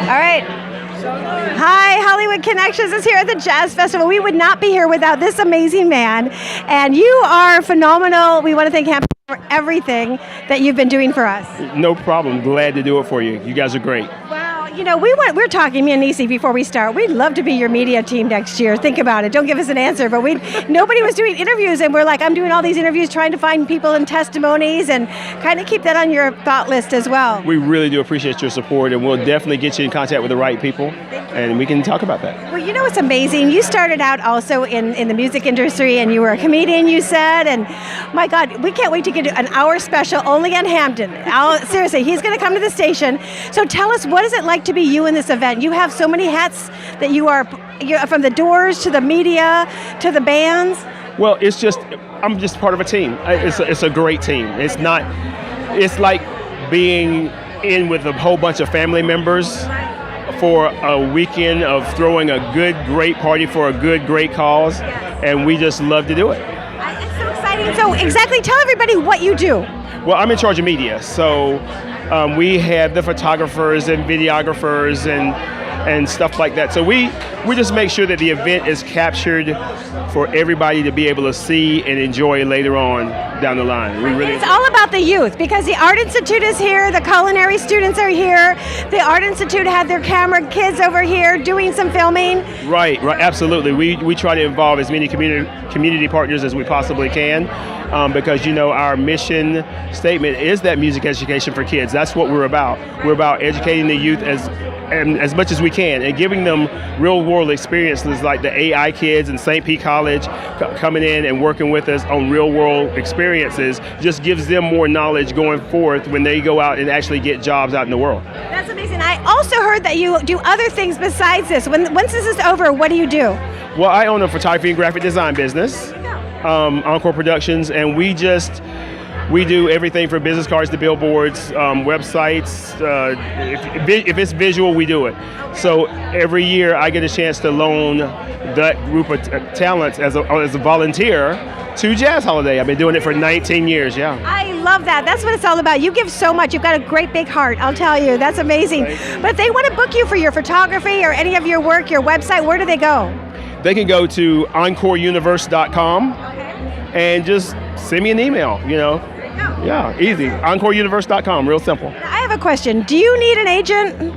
All right. Hi, Hollywood Connections is here at the Jazz Festival. We would not be here without this amazing man, and you are phenomenal. We want to thank Hampton for everything that you've been doing for us. No problem. Glad to do it for you. You guys are great. Wow, you know, we're talking, me and Nessyp, before we start. We'd love to be your media team next year. Think about it. Don't give us an answer, but nobody was doing interviews, and we're like, I'm doing all these interviews trying to find people and testimonies, and kind of keep that on your thought list as well. We really do appreciate your support, and we'll definitely get you in contact with the right people, and we can talk about that. Well, you know, it's amazing. You started out also in the music industry, and you were a comedian, you said, and my God, we can't wait to get an hour special only on Hampton. Seriously, he's going to come to the station. So tell us, what is it like to be you in this event? You have so many hats that you're from the Doors to the media to the bands. Well, I'm just part of a team. It's a great team. It's like being in with a whole bunch of family members for a weekend of throwing a good, great party for a good, great cause, and we just love to do it. It's so exciting. So exactly, tell everybody what you do. Well, I'm in charge of media, so we have the photographers and videographers and stuff like that. So we just make sure that the event is captured for everybody to be able to see and enjoy later on down the line. It's all about the youth, because the Art Institute is here, the culinary students are here, the Art Institute had their camera kids over here doing some filming. Right, absolutely. We try to involve as many community partners as we possibly can, because, you know, our mission statement is that music education for kids. That's what we're about. We're about educating the youth as much as we can and giving them real world experiences, like the AI kids in St. Pete College coming in and working with us on real world experiences. Just gives them more knowledge going forth when they go out and actually get jobs out in the world. That's amazing. I also heard that you do other things besides this. Once this is over, what do you do? Well, I own a photography and graphic design business, Encore Productions, and we do everything from business cards to billboards, websites. If it's visual, we do it. So every year I get a chance to loan that group of talents as a volunteer to Jazz Holiday. I've been doing it for 19 years, yeah. I love that. That's what it's all about. You give so much. You've got a great big heart, I'll tell you. That's amazing. But if they want to book you for your photography or any of your work, your website, where do they go? They can go to encoreuniverse.com and just send me an email, you know. Yeah, easy. EncoreUniverse.com, real simple. I have a question. Do you need an agent?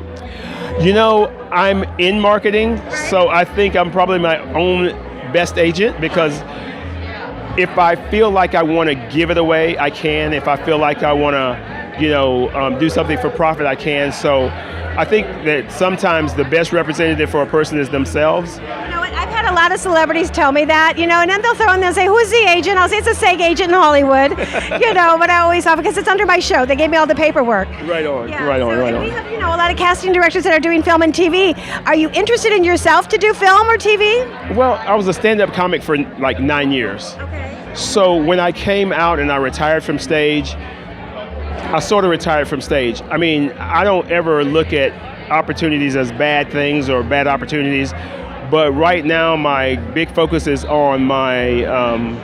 You know, I'm in marketing, so I think I'm probably my own best agent, because if I feel like I want to give it away, I can. If I feel like I want to, do something for profit, I can. So I think that sometimes the best representative for a person is themselves. You know what? I've had a lot of celebrities tell me that, and then they'll throw in there and say, who's the agent? I'll say it's a SEG agent in Hollywood, but I always thought, because it's under my show. They gave me all the paperwork. Right on. We have, a lot of casting directors that are doing film and TV. Are you interested in yourself to do film or TV? Well, I was a stand-up comic for like 9 years. Okay. So when I came out and I retired from stage, I sort of retired from stage. I mean, I don't ever look at opportunities as bad things or bad opportunities, but right now my big focus is on my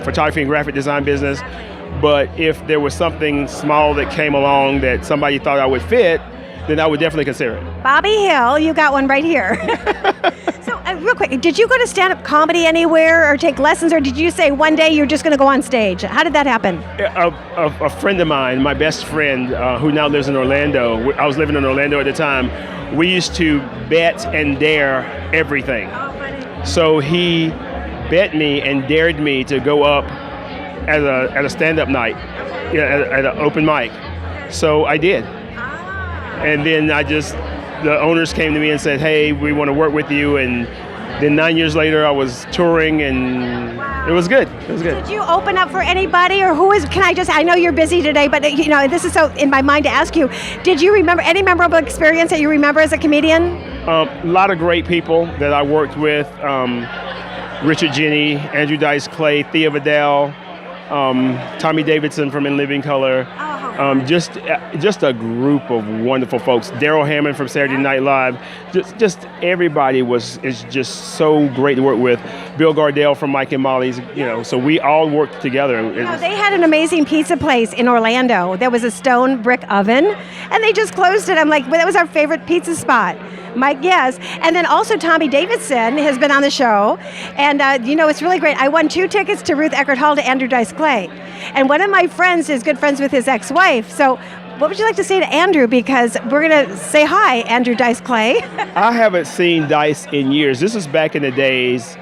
photography and graphic design business. But if there was something small that came along that somebody thought I would fit, then I would definitely consider it. Bobby Hill, you got one right here. So real quick, did you go to stand-up comedy anywhere or take lessons, or did you say one day you're just going to go on stage? How did that happen? A friend of mine, my best friend, who now lives in Orlando, I was living in Orlando at the time, we used to bet and dare everything. Oh, funny. So he bet me and dared me to go up at a stand-up night, at an open mic. So I did. And then the owners came to me and said, hey, we want to work with you. And then 9 years later, I was touring, and it was good. It was good. Did you open up for anybody, or I know you're busy today, but this is so in my mind to ask you, did you remember any memorable experience that you remember as a comedian? A lot of great people that I worked with, Richard Jenny, Andrew Dice Clay, Thea Vidal, Tommy Davidson from In Living Color. Just a group of wonderful folks. Daryl Hammond from Saturday Night Live. Just everybody is just so great to work with. Bill Gardell from Mike and Molly's. So we all worked together. They had an amazing pizza place in Orlando. There was a stone brick oven, and they just closed it. I'm like, well, that was our favorite pizza spot. Mike, yes. And then also Tommy Davidson has been on the show. And, it's really great. I won 2 tickets to Ruth Eckerd Hall to Andrew Dice Clay. And one of my friends is good friends with his ex-wife. So what would you like to say to Andrew? Because we're going to say hi, Andrew Dice Clay. I haven't seen Dice in years. This is back in the days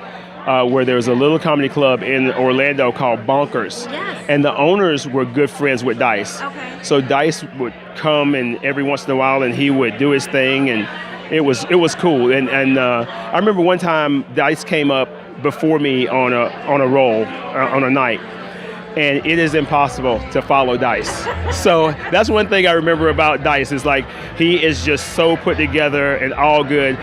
where there was a little comedy club in Orlando called Bonkers. Yes. And the owners were good friends with Dice. Okay. So Dice would come and every once in a while and he would do his thing, and it was cool. And I remember one time Dice came up before me on a roll on a night, and it is impossible to follow Dice. So that's one thing I remember about Dice is like he is just so put together and all good.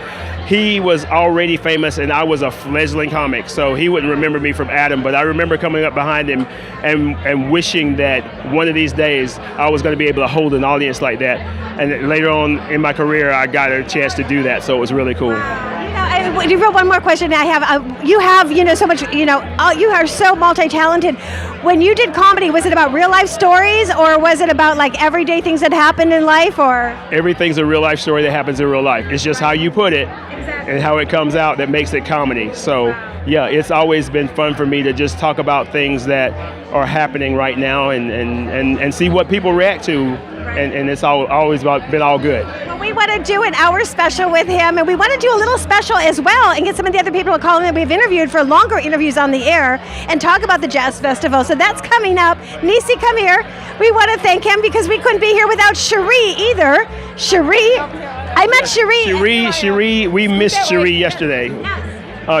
He was already famous and I was a fledgling comic, so he wouldn't remember me from Adam, but I remember coming up behind him and wishing that one of these days I was going to be able to hold an audience like that. And later on in my career, I got a chance to do that, so it was really cool. One more question I have. You have, so much, you are so multi-talented. When you did comedy, was it about real life stories, or was it about like everyday things that happened in life, or? Everything's a real life story that happens in real life. It's just how you put it and how it comes out that makes it comedy. So yeah, it's always been fun for me to just talk about things that are happening right now and see what people react to. And it's always been all good. Well, we want to do an hour special with him, and we want to do a little special as well and get some of the other people to call in that we've interviewed for longer interviews on the air and talk about the Jazz Festival. So that's coming up. Nisi, come here. We want to thank him because we couldn't be here without Cherie either. Cherie. I met Cherie. Cherie, we missed Cherie yesterday.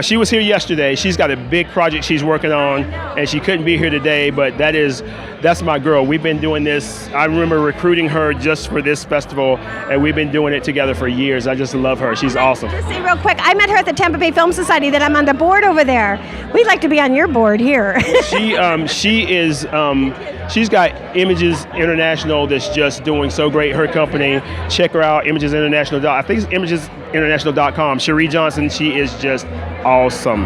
She was here yesterday. She's got a big project she's working on, and she couldn't be here today, but that's my girl. We've been doing this. I remember recruiting her just for this festival, and we've been doing it together for years. I just love her. She's awesome. Just say real quick, I met her at the Tampa Bay Film Society that I'm on the board over there. We'd like to be on your board here. She's got Images International that's just doing so great. Her company, check her out, Images International. I think it's imagesinternational.com. Cherie Johnson, she is just awesome.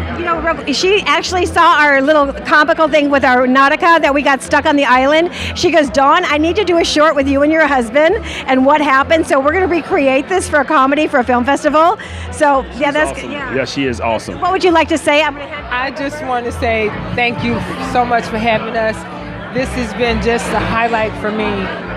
She actually saw our little comical thing with our Nautica that we got stuck on the island. She goes, Dawn, I need to do a short with you and your husband and what happened. So we're going to recreate this for a comedy for a film festival. So yeah, that's awesome. Good. Yeah, she is awesome. What would you like to say? I just want to say thank you so much for having us. This has been just a highlight for me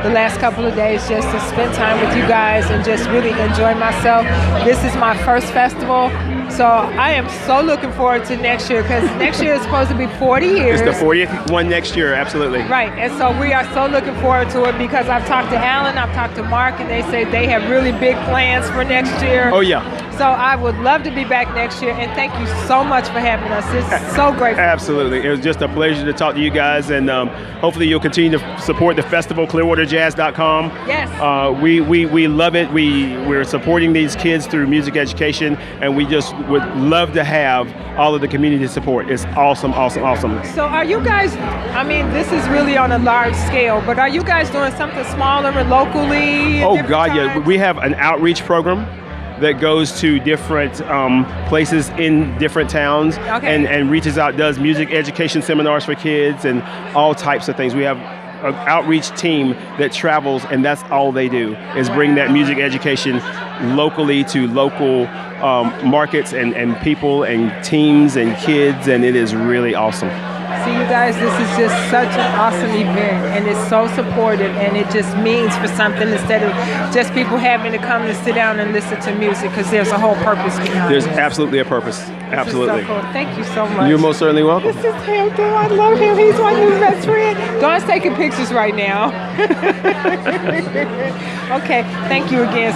the last couple of days, just to spend time with you guys and just really enjoy myself. This is my first festival, so I am so looking forward to next year, because next year is supposed to be 40 years. It's the 40th one next year, absolutely. Right, and so we are so looking forward to it, because I've talked to Alan, I've talked to Mark, and they say they have really big plans for next year. Oh yeah. So I would love to be back next year, and thank you so much for having us. It's so great. Absolutely. It was just a pleasure to talk to you guys, and hopefully you'll continue to support the festival, clearwaterjazz.com. Yes. We love it. We're supporting these kids through music education, and we just would love to have all of the community support. It's awesome, awesome, awesome. So are you guys, this is really on a large scale, but are you guys doing something smaller and locally? Oh God, yeah. We have an outreach program that goes to different places in different towns, and reaches out, does music education seminars for kids and all types of things. We have an outreach team that travels, and that's all they do is bring that music education locally to local markets and people and teams and kids, and it is really awesome. See, you guys, this is just such an awesome event, and it's so supportive, and it just means for something instead of just people having to come and sit down and listen to music, because there's a whole purpose behind it. There's absolutely a purpose. Absolutely. So cool. Thank you so much. You're most certainly welcome. This is Hampton. I love him. He's my new best friend. Dawn's taking pictures right now. Okay, thank you again.